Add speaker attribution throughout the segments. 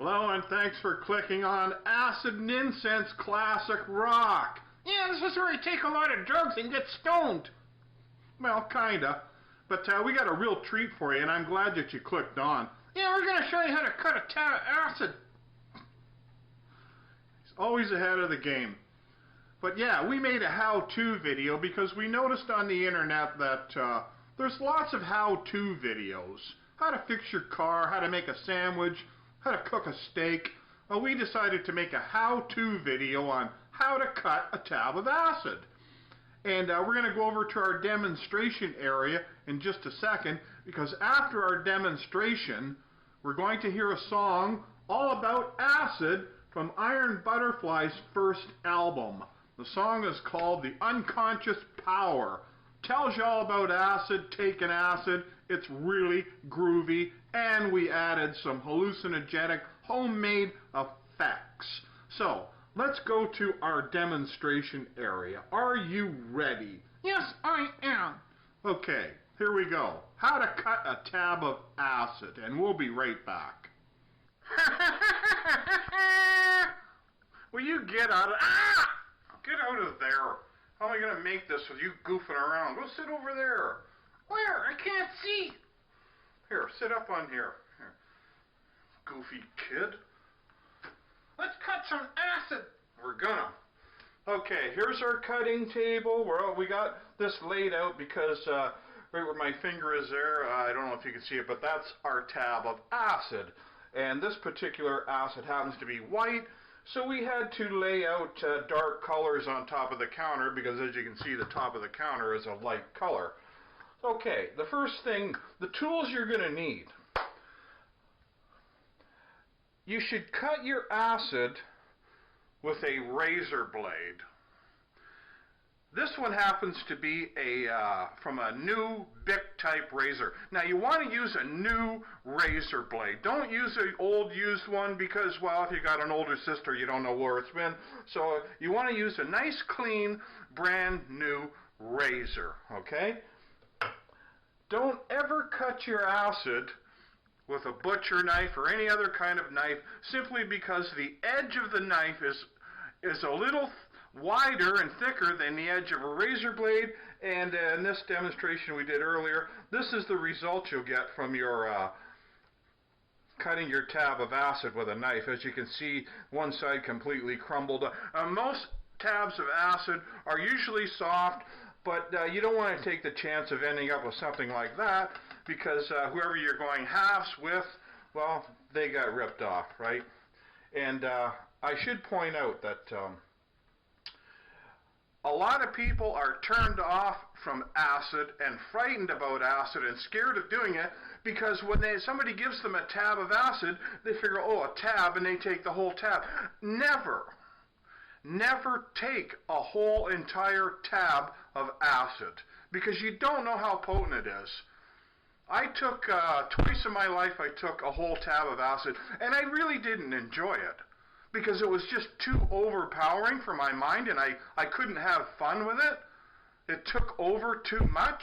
Speaker 1: Hello, and thanks for clicking on Acid and Incense Classic Rock.
Speaker 2: Yeah, this is where you take a lot of drugs and get stoned.
Speaker 1: Well, kinda. But we got a real treat for you, and I'm glad that you clicked on.
Speaker 2: Yeah, we're going to show you how to cut a tab of acid.
Speaker 1: He's always ahead of the game. But yeah, we made a how-to video because we noticed on the internet that there's lots of how-to videos. How to fix your car, how to make a sandwich, how to cook a steak. Well, we decided to make a how-to video on how to cut a tab of acid. And we're going to go over to our demonstration area in just a second, because after our demonstration, we're going to hear a song all about acid from Iron Butterfly's first album. The song is called The Unconscious Power. Tells you all about acid, taking acid. It's really groovy, and we added some hallucinogenic homemade effects. So, let's go to our demonstration area. Are you ready?
Speaker 2: Yes, I am.
Speaker 1: Okay, here we go. How to cut a tab of acid, and we'll be right back. Will you get out of... Ah! Get out of there. How am I going to make this with you goofing around? Go sit over there.
Speaker 2: Where? I can't see.
Speaker 1: Here, sit up on here. Goofy kid.
Speaker 2: Let's cut some acid.
Speaker 1: We're gonna. Okay, here's our cutting table. We got this laid out because right where my finger is there, I don't know if you can see it, but that's our tab of acid. And this particular acid happens to be white, so we had to lay out dark colors on top of the counter because, as you can see, the top of the counter is a light color. Okay, the first thing, the tools you're going to need. You should cut your acid with a razor blade. This one happens to be from a new Bic type razor. Now you want to use a new razor blade. Don't use an old used one because, well, if you got an older sister, you don't know where it's been. So you want to use a nice, clean, brand new razor, okay? Don't ever cut your acid with a butcher knife or any other kind of knife, simply because the edge of the knife is a little wider and thicker than the edge of a razor blade, and in this demonstration we did earlier, this is the result you'll get from your cutting your tab of acid with a knife. As you can see, one side completely crumbled. Most tabs of acid are usually soft, but you don't want to take the chance of ending up with something like that, because whoever you're going halves with, well, they got ripped off, right? And I should point out that a lot of people are turned off from acid and frightened about acid and scared of doing it because when somebody gives them a tab of acid, they figure, oh, a tab, and they take the whole tab. Never take a whole entire tab of acid because you don't know how potent it is. I took, twice in my life I took a whole tab of acid, and I really didn't enjoy it because it was just too overpowering for my mind, and I couldn't have fun with it. It took over too much,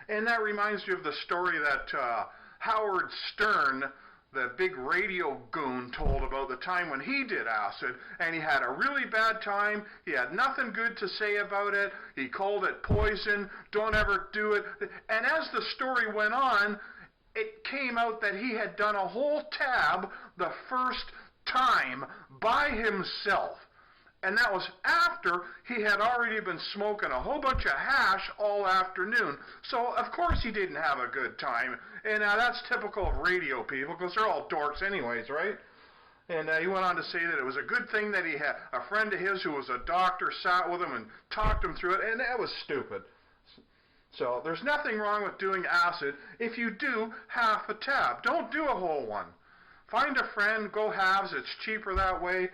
Speaker 1: and that reminds me of the story that Howard Stern, the big radio goon, told about the time when he did acid, and he had a really bad time. He had nothing good to say about it. He called it poison. Don't ever do it. And as the story went on, it came out that he had done a whole tab the first time by himself. And that was after he had already been smoking a whole bunch of hash all afternoon. So, of course, he didn't have a good time. And that's typical of radio people, because they're all dorks anyways, right? And he went on to say that it was a good thing that he had a friend of his who was a doctor sat with him and talked him through it, and that was stupid. So, there's nothing wrong with doing acid. If you do half a tab, don't do a whole one. Find a friend, go halves, it's cheaper that way,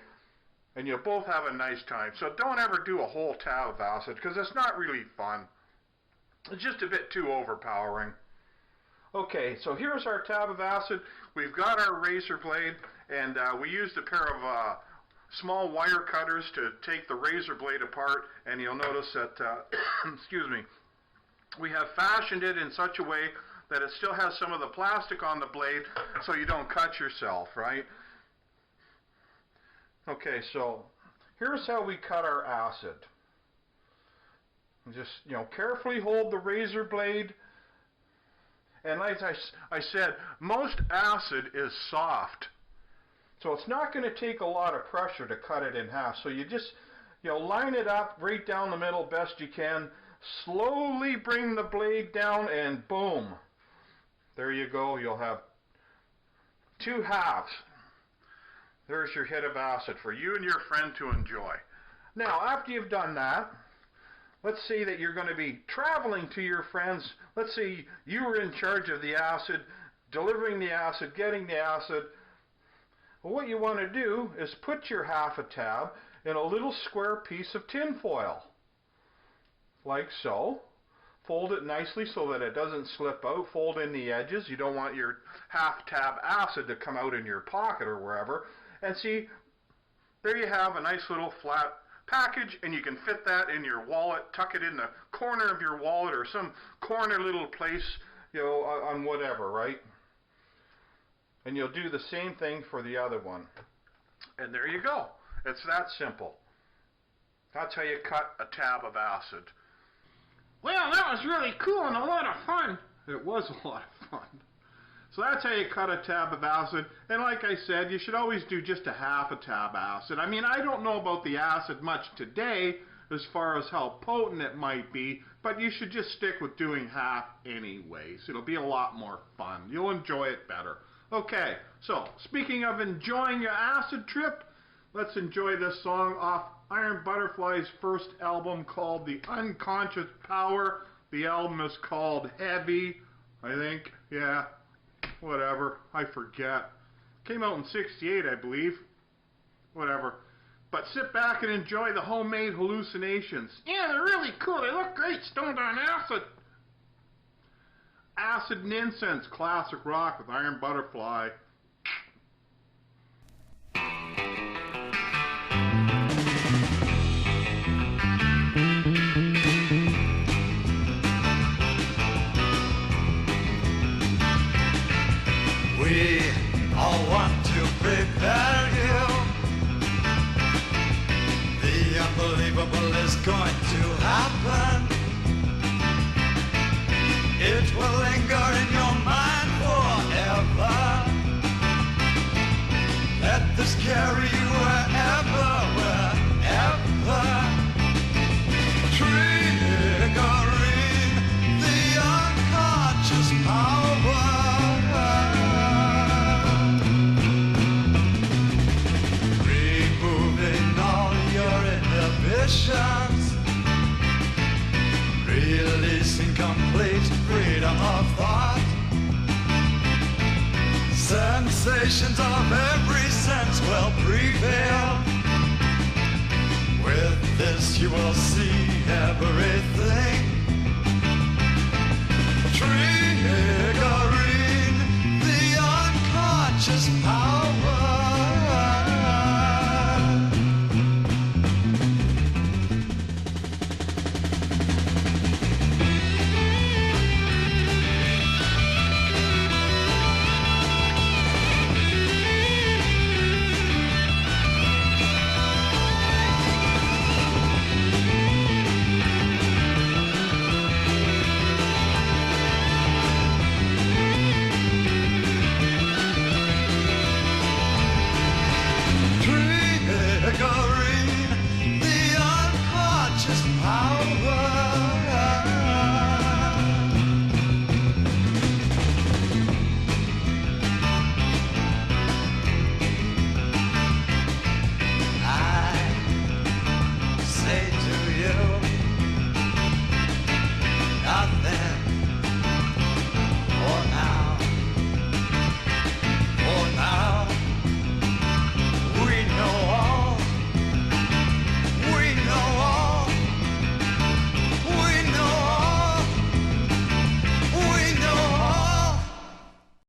Speaker 1: and you'll both have a nice time. So don't ever do a whole tab of acid, because it's not really fun. It's just a bit too overpowering. Okay, so here's our tab of acid. We've got our razor blade, and we used a pair of small wire cutters to take the razor blade apart, and you'll notice that, excuse me, we have fashioned it in such a way that it still has some of the plastic on the blade so you don't cut yourself, right? Okay, so here's how we cut our acid. Just, carefully hold the razor blade. And like I said, most acid is soft. So it's not going to take a lot of pressure to cut it in half. So you just, line it up right down the middle best you can. Slowly bring the blade down and boom. There you go. You'll have 2 halves. There's your hit of acid for you and your friend to enjoy. Now, after you've done that, let's say that you're going to be traveling to your friends. Let's say you were in charge of the acid, delivering the acid, getting the acid. Well, what you want to do is put your half a tab in a little square piece of tin foil, like so. Fold it nicely so that it doesn't slip out. Fold in the edges. You don't want your half tab acid to come out in your pocket or wherever. And see, there you have a nice little flat package, and you can fit that in your wallet, tuck it in the corner of your wallet or some corner little place, on whatever, right? And you'll do the same thing for the other one. And there you go. It's that simple. That's how you cut a tab of acid.
Speaker 2: Well, that was really cool and a lot of fun.
Speaker 1: It was a lot of fun. So that's how you cut a tab of acid. And like I said, you should always do just a half a tab acid. I mean, I don't know about the acid much today as far as how potent it might be, but you should just stick with doing half anyways. It'll be a lot more fun. You'll enjoy it better. Okay, so speaking of enjoying your acid trip, let's enjoy this song off Iron Butterfly's first album called The Unconscious Power. The album is called Heavy, I think. Yeah, whatever. I forget. Came out in '68, I believe. Whatever. But sit back and enjoy the homemade hallucinations.
Speaker 2: Yeah, they're really cool. They look great stoned on acid.
Speaker 1: Acid and Incense, classic rock with Iron Butterfly.
Speaker 3: We all want to prepare you. The unbelievable is going to happen. It will linger in your mind forever. Let this carry you wherever, wherever. Triggering the unconscious power. Removing all your inhibitions. Releasing complete freedom of thought. Sensations of every sense will prevail. With this you will see everything